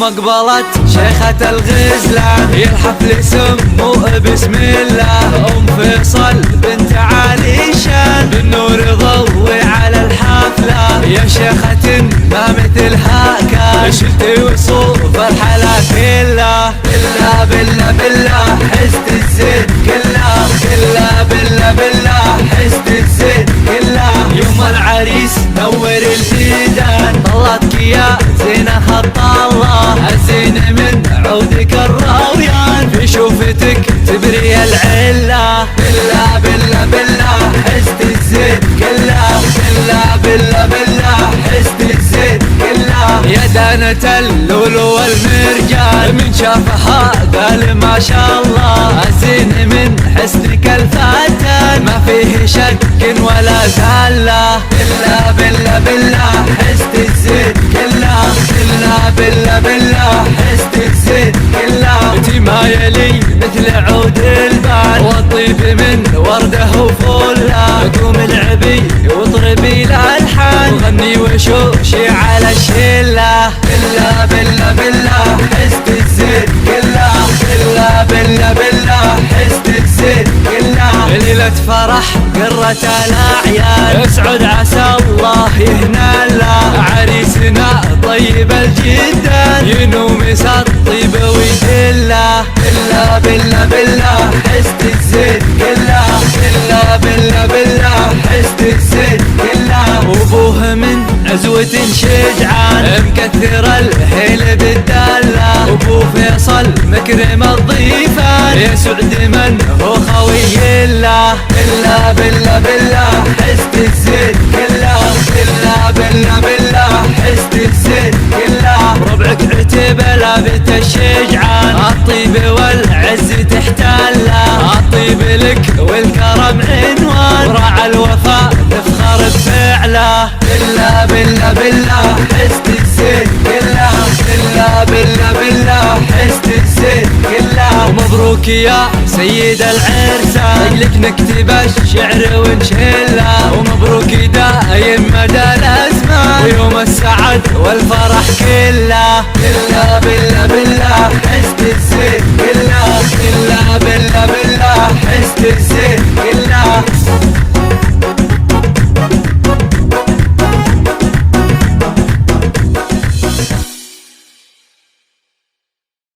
يوم اقبلت شيخة الغزلان الحفل سموه بسم الله ام فيصل بنت علي شان بالنور ضوي على الحفلة يا شيخة ما مثلها كان شلتي وصوف الحلا كله بالله بالله بالله حست الزين كله بالله بالله بالله حست الزين كله يوم العريس نور الفيدان طلتك يا زينة خط الله الزين من عودك الراويان في شوفتك تبري العله بالله بالله بالله حست الزين كله بالله بالله بالله حست الزين كله يا دانة اللولو والمرجان من شافها قال ما شاء الله الزين من حسنك الفتان ما فيه شك ولا زالة بالله بالله بالله حست الزين كله بالله بالله بالله حست الزين كله انتي ما يلي مثل عود البال والطيب من ورده وفله قوم العبي واطربي الالحان وغني وشوشي على الشله بالله بالله بالله حست الزين كله بالله بالله بالله حست الزين كله ليلة فرح قرة الاعيان اسعد عسى الله يهنى له عريسنا طيب الجدان ينوم يسر طيب ويدله بالله بالله بالله حست الزين كله بالله بالله بالله حست الزين كله وابوه من عزوة شجعان مكثر الحيل بالدالة ابو فيصل مكرم الضيفان يسعد من هو خوي الله بالله بالله بالله حست الزين كله بالله بالله بالله حست الزين كله ربعك عتب لابت الشجعان الطيب والعز تحتله الطيب لك والكرم عنوان راعى الوفاء تفخر بفعله بالله بالله بالله حست الزين كله بالله بالله بالله حست الزين كله ومبروك يا سيد العرسان لك نكتب الشعر ونشله ومبروك دايم مدى الازمان ويوم السعد والفرح كله بالله بالله بالله حست